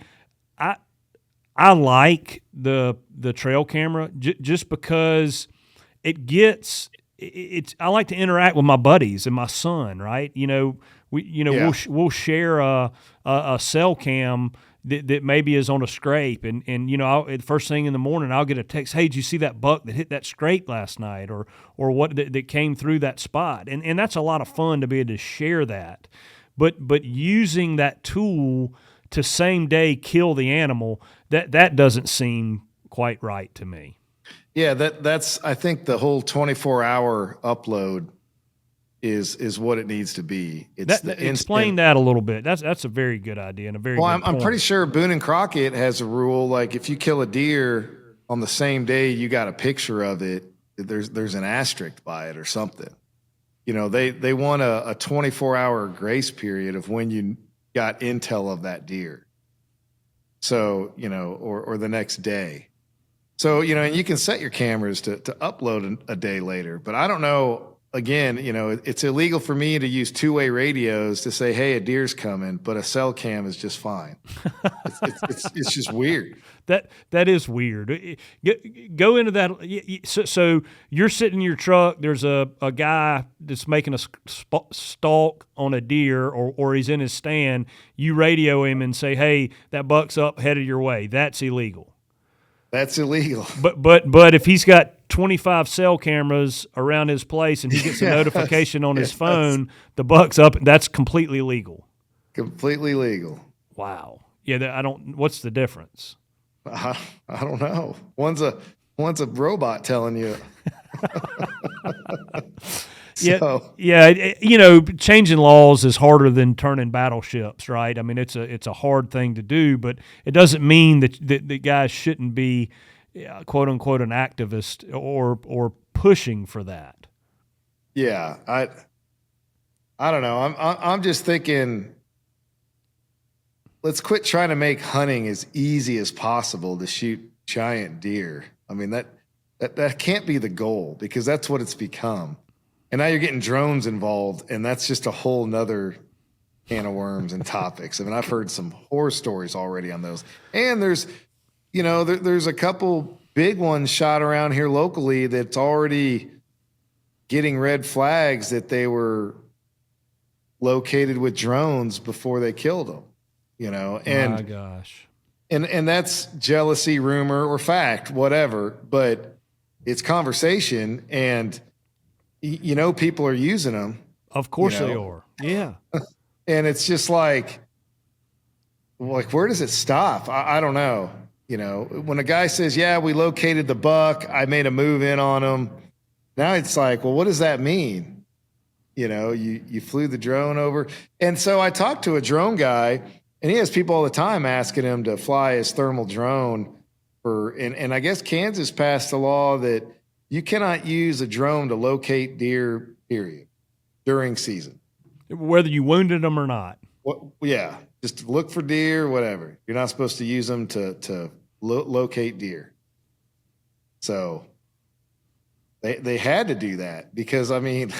I like the trail camera just because I like to interact with my buddies and my son, right? We'll share a cell cam that maybe is on a scrape, and the first thing in the morning I'll get a text, hey, did you see that buck that hit that scrape last night, or what that came through that spot, and that's a lot of fun to be able to share that, but using that tool to same day kill the animal, that doesn't seem quite right to me. Yeah, that's I think the whole 24-hour upload is what it needs to be. Explain that a little bit. That's a very good idea and a very good point. I'm pretty sure Boone and Crockett has a rule, like if you kill a deer on the same day you got a picture of it, there's an asterisk by it or something. They want a 24-hour grace period of when you got intel of that deer. So, or the next day. So, and you can set your cameras to upload a day later, but I don't know. Again, it's illegal for me to use two-way radios to say, hey, a deer's coming, but a cell cam is just fine. It's just weird. That is weird. Go into that. So you're sitting in your truck. There's a guy that's making a stalk on a deer, or he's in his stand. You radio him and say, hey, that buck's up, headed your way. That's illegal. That's illegal. But if he's got 25 cell cameras around his place and he gets a notification on his phone, the buck's up, that's completely legal. Completely legal. Wow. Yeah, what's the difference? I don't know. One's a robot telling you. Changing laws is harder than turning battleships, right? I mean, it's a hard thing to do, but it doesn't mean that the guys shouldn't be, quote unquote, an activist or pushing for that. Yeah, I don't know. I'm just thinking, let's quit trying to make hunting as easy as possible to shoot giant deer. I mean, that can't be the goal, because that's what it's become. And now you're getting drones involved, and that's just a whole nother can of worms and topics. I mean, I've heard some horror stories already on those. And there's a couple big ones shot around here locally that's already getting red flags that they were located with drones before they killed them, and my gosh. And that's jealousy, rumor, or fact, whatever, but it's conversation, and people are using them. Of course they are. Yeah. And it's just like, where does it stop? I don't know. When a guy says, yeah, we located the buck, I made a move in on him. Now it's like, well, what does that mean? You flew the drone over. And so I talked to a drone guy, and he has people all the time asking him to fly his thermal drone and I guess Kansas passed a law that you cannot use a drone to locate deer, period, during season. Whether you wounded them or not. Well, yeah, just look for deer, whatever. You're not supposed to use them to locate deer. So they had to do that because, I mean,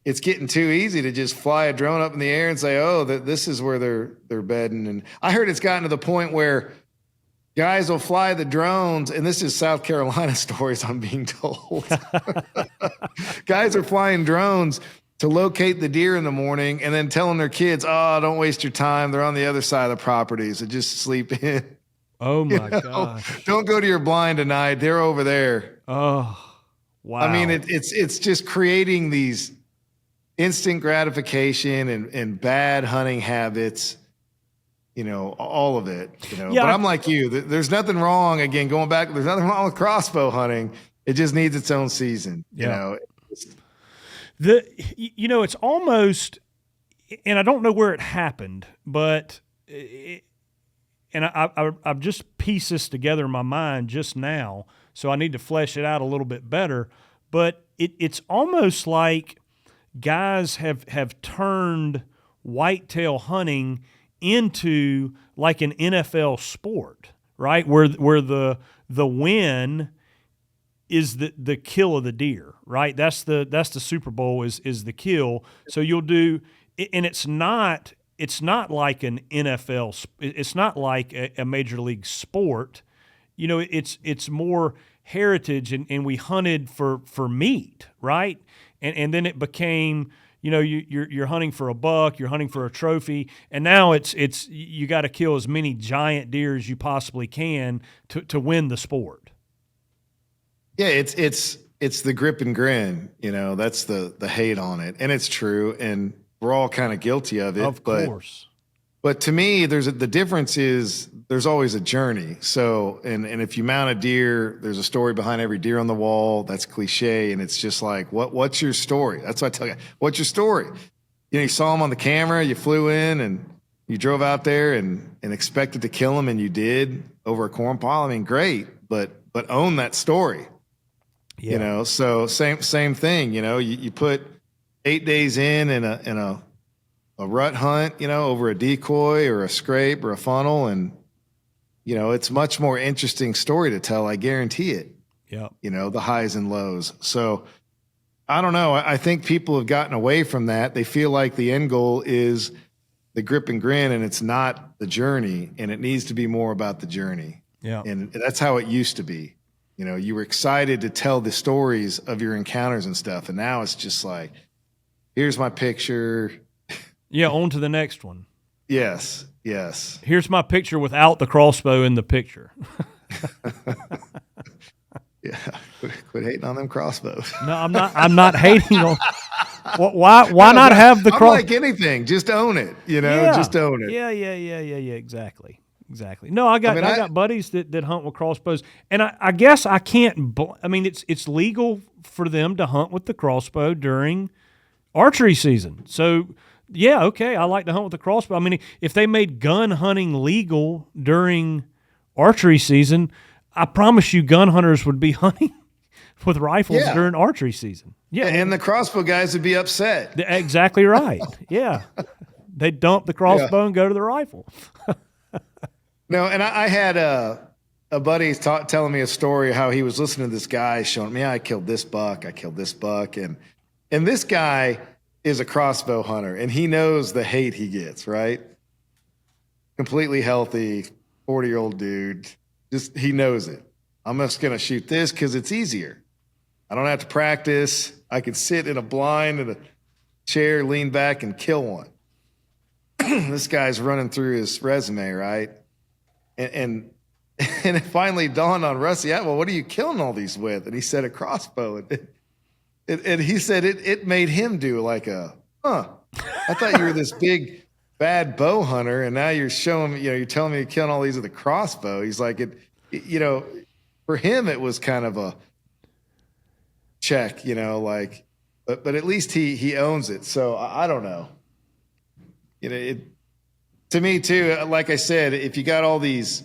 it's getting too easy to just fly a drone up in the air and say, oh, this is where they're bedding. And I heard it's gotten to the point where guys will fly the drones, and this is South Carolina stories I'm being told. Guys are flying drones to locate the deer in the morning and then telling their kids, oh, don't waste your time. They're on the other side of the property, so just sleep in. Oh, my gosh. Don't go to your blind tonight. They're over there. Oh, wow. I mean, it's just creating these instant gratification and bad hunting habits. All of it, Yeah, but I'm like you. There's nothing wrong, again, going back, there's nothing wrong with crossbow hunting. It just needs its own season, It's almost, and I don't know where it happened, but, I've just pieced this together in my mind just now, so I need to flesh it out a little bit better, but it's almost like guys have turned whitetail hunting into like an NFL sport, right? Where the win is the kill of the deer, right? That's the Super Bowl is the kill. So you'll do, and it's not like an NFL. It's not like a major league sport. It's more heritage, and we hunted for meat, right? And then it became, you're hunting for a buck, you're hunting for a trophy, and now it's you got to kill as many giant deer as you possibly can to win the sport. Yeah, it's the grip and grin, that's the hate on it, and it's true, and we're all kind of guilty of it. Of course. But to me, the difference is there's always a journey. So, and if you mount a deer, there's a story behind every deer on the wall. That's cliche. And it's just like, what's your story? That's what I tell you. What's your story? You saw him on the camera, you flew in and you drove out there and expected to kill him, and you did over a corn pile. I mean, great, but own that story. Yeah. So same thing, you put 8 days in a rut hunt, over a decoy or a scrape or a funnel. And, it's much more interesting story to tell. I guarantee it. Yeah. The highs and lows. So I don't know. I think people have gotten away from that. They feel like the end goal is the grip and grin, and it's not the journey, and it needs to be more about the journey. Yeah. And that's how it used to be. You were excited to tell the stories of your encounters and stuff. And now it's just like, here's my picture. Yeah, on to the next one. Yes. Here's my picture without the crossbow in the picture. Yeah, quit hating on them crossbows. No, I'm not hating on. Why not have the I'm cross? like anything, just own it. Just own it. Yeah. Exactly. No, I got buddies that hunt with crossbows, and I guess I can't. I mean, it's legal for them to hunt with the crossbow during archery season. So yeah, okay, I like to hunt with the crossbow. I mean, if they made gun hunting legal during archery season, I promise you, gun hunters would be hunting with rifles during archery season. Yeah, and the crossbow guys would be upset. Exactly right. Yeah, they dump the crossbow and go to the rifle. No, and I had a buddy telling me a story how he was listening to this guy showing me, I killed this buck, and this guy is a crossbow hunter, and he knows the hate he gets, right? Completely healthy, 40-year-old dude. He knows it. I'm just going to shoot this because it's easier. I don't have to practice. I can sit in a blind in a chair, lean back, and kill one. This guy's running through his resume, right? And it finally dawned on Rusty, well, what are you killing all these with? And he said a crossbow. And he said it made him do like I thought you were this big bad bow hunter, and now you're showing me, you're telling me you're killing all these with a crossbow. He's like, for him it was kind of a check, but at least he owns it. So I don't know. To me too, like I said, if you got all these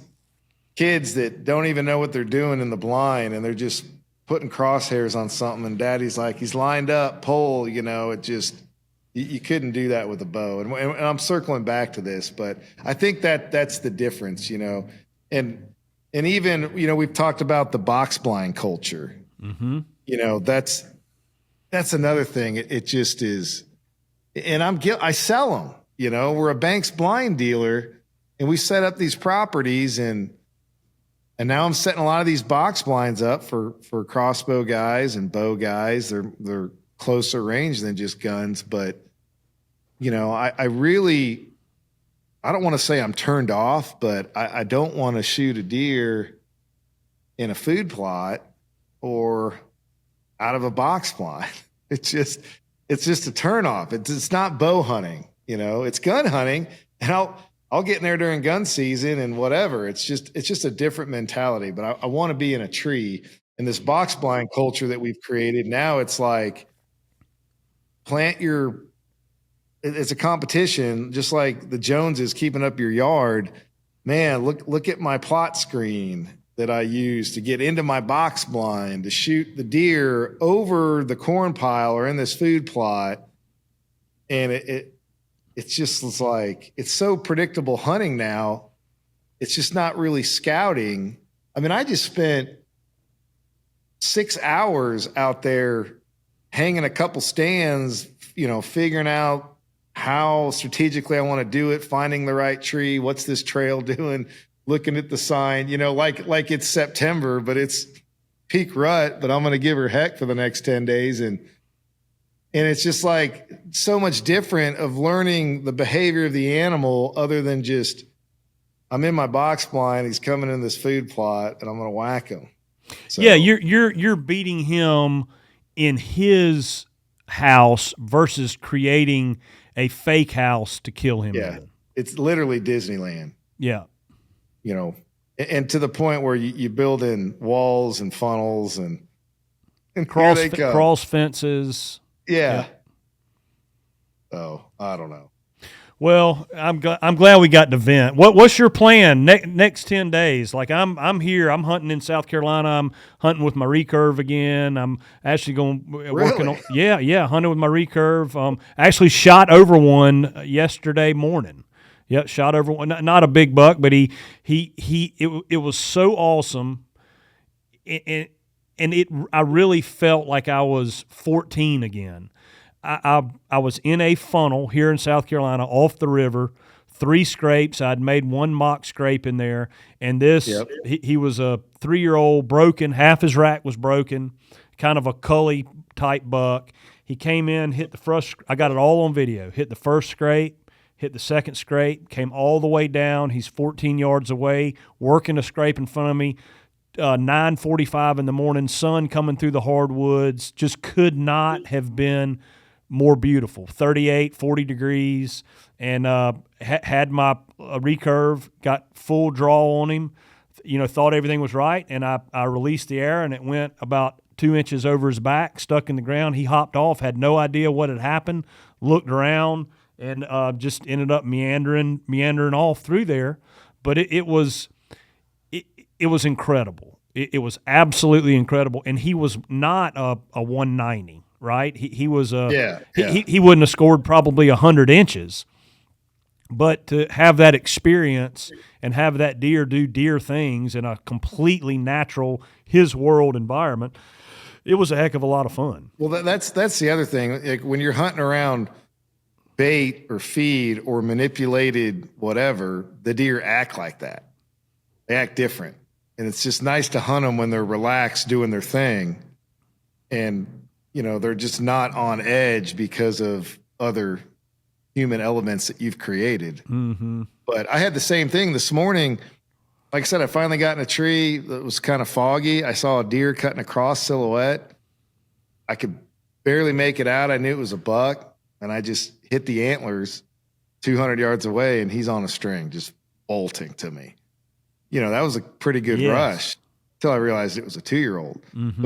kids that don't even know what they're doing in the blind and they're just putting crosshairs on something, and daddy's like, he's lined up, pull, it just, you couldn't do that with a bow. And I'm circling back to this, but I think that's the difference, and even, we've talked about the box blind culture. Mm-hmm. That's another thing. It just is. And I sell them, we're a Banks blind dealer, and we set up these properties, and now I'm setting a lot of these box blinds up for crossbow guys and bow guys. They're closer range than just guns, but I really, I don't want to say I'm turned off, but I don't want to shoot a deer in a food plot or out of a box blind. It's just a turn off. It's not bow hunting, it's gun hunting, and I'll get in there during gun season and whatever. It's just a different mentality, but I want to be in a tree. And this box blind culture that we've created now, it's like it's a competition, just like the Joneses keeping up your yard. Man, look at my plot screen that I use to get into my box blind to shoot the deer over the corn pile or in this food plot. And it's just like, it's so predictable hunting now. It's just not really scouting. I mean, I just spent 6 hours out there hanging a couple stands, figuring out how strategically I want to do it, finding the right tree. What's this trail doing? Looking at the sign, like it's September, but it's peak rut, but I'm going to give her heck for the next 10 days. And it's just like so much different of learning the behavior of the animal other than just, I'm in my box blind, he's coming in this food plot, and I'm going to whack him. So, yeah, you're beating him in his house versus creating a fake house to kill him. Yeah, in. It's literally Disneyland. Yeah. And to the point where you build in walls and funnels and cross fences. Yeah. So I don't know. Well, I'm glad we got to vent. What's your plan next 10 days? Like I'm here. I'm hunting in South Carolina. I'm hunting with my recurve again. I'm actually working on hunting with my recurve. Actually shot over one yesterday morning. Yeah, shot over one. Not a big buck, but it was so awesome. I really felt like I was 14 again. I was in a funnel here in South Carolina off the river, 3 scrapes. I'd made 1 mock scrape in there, and this he was a 3-year-old broken. Half his rack was broken, kind of a cully type buck. He came in, hit the first. I got it all on video. Hit the first scrape. Hit the second scrape, came all the way down. He's 14 yards away, working a scrape in front of me, 9:45 in the morning, sun coming through the hardwoods. Just could not have been more beautiful. 38, 40 degrees, and had my recurve, got full draw on him. Thought everything was right, and I released the arrow, and it went about 2 inches over his back, stuck in the ground. He hopped off, had no idea what had happened, looked around, and just ended up meandering off through there. But it was incredible. It was absolutely incredible, and he was not a 190, right? He was he wouldn't have scored probably 100 inches. But to have that experience and have that deer do deer things in a completely natural, his world environment, it was a heck of a lot of fun. Well, that's the other thing. Like when you're hunting around bait or feed or manipulated whatever, the deer act like that. They act different. And it's just nice to hunt them when they're relaxed doing their thing. And, they're just not on edge because of other human elements that you've created. Mm-hmm. But I had the same thing this morning. Like I said, I finally got in a tree that was kind of foggy. I saw a deer cutting across silhouette. I could barely make it out. I knew it was a buck, and I just hit the antlers 200 yards away, and he's on a string just bolting to me. That was a pretty good rush until I realized it was a 2-year-old. Mm-hmm.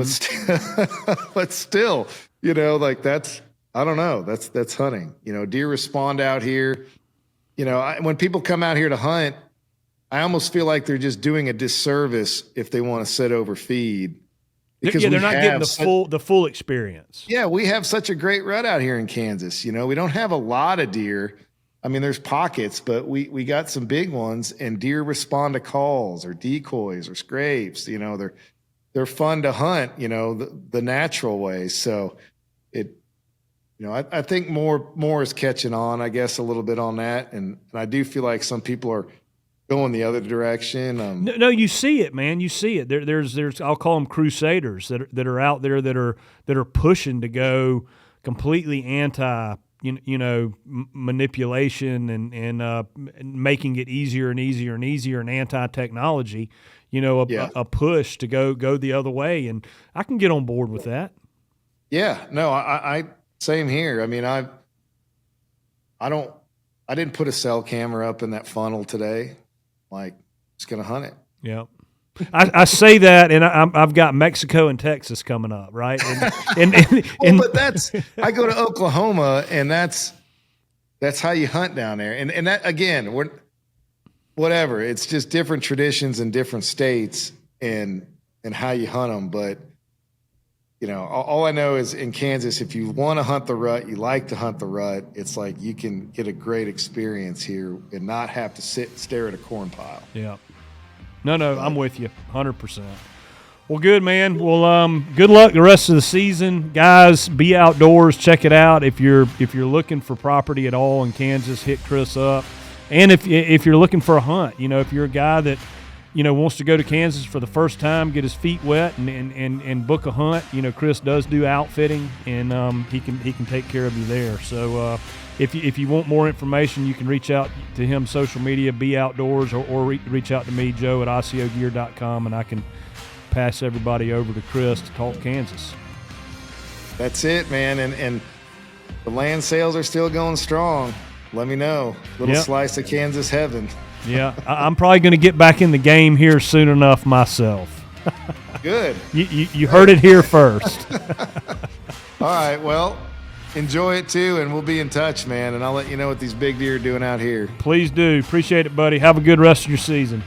But still, like that's, I don't know. That's hunting. Deer respond out here. When people come out here to hunt, I almost feel like they're just doing a disservice if they want to sit over feed. Because they're not getting the full experience. Yeah, we have such a great rut out here in Kansas. We don't have a lot of deer. I mean, there's pockets, but we got some big ones, and deer respond to calls or decoys or scrapes. They're fun to hunt. The natural way. So I think more is catching on, I guess, a little bit on that. And I do feel like some people are going the other direction. No, you see it, man. You see it. There's I'll call them crusaders that are out there that are pushing to go completely anti, manipulation and making it easier and easier and easier and anti-technology. A push to go the other way, and I can get on board with that. Yeah, no, I same here. I mean, I didn't put a cell camera up in that funnel today. Like, just gonna hunt it. Yeah, I say that, and I've got Mexico and Texas coming up, right? But I go to Oklahoma, and that's how you hunt down there. And that, again, whatever. It's just different traditions in different states and how you hunt them. But all I know is in Kansas, if you want to hunt the rut, you like to hunt the rut, it's like you can get a great experience here and not have to stare at a corn pile. Yeah. No, I'm with you 100%. Well, good, man. Well, good luck the rest of the season. Guys, be outdoors. Check it out. If you're looking for property at all in Kansas, hit Kris up. And if you're looking for a hunt, if you're a guy that wants to go to Kansas for the first time, get his feet wet, and book a hunt. Kris does do outfitting, and he can take care of you there. So if you want more information, you can reach out to him social media, Be Outdoors, or reach out to me, Joe, at ociogear.com, and I can pass everybody over to Kris to talk Kansas. That's it, man. And the land sales are still going strong. Let me know. Little slice of Kansas heaven. Yeah, I'm probably going to get back in the game here soon enough myself. Good. You heard it here first. All right, well, enjoy it too, and we'll be in touch, man, and I'll let you know what these big deer are doing out here. Please do. Appreciate it, buddy. Have a good rest of your season.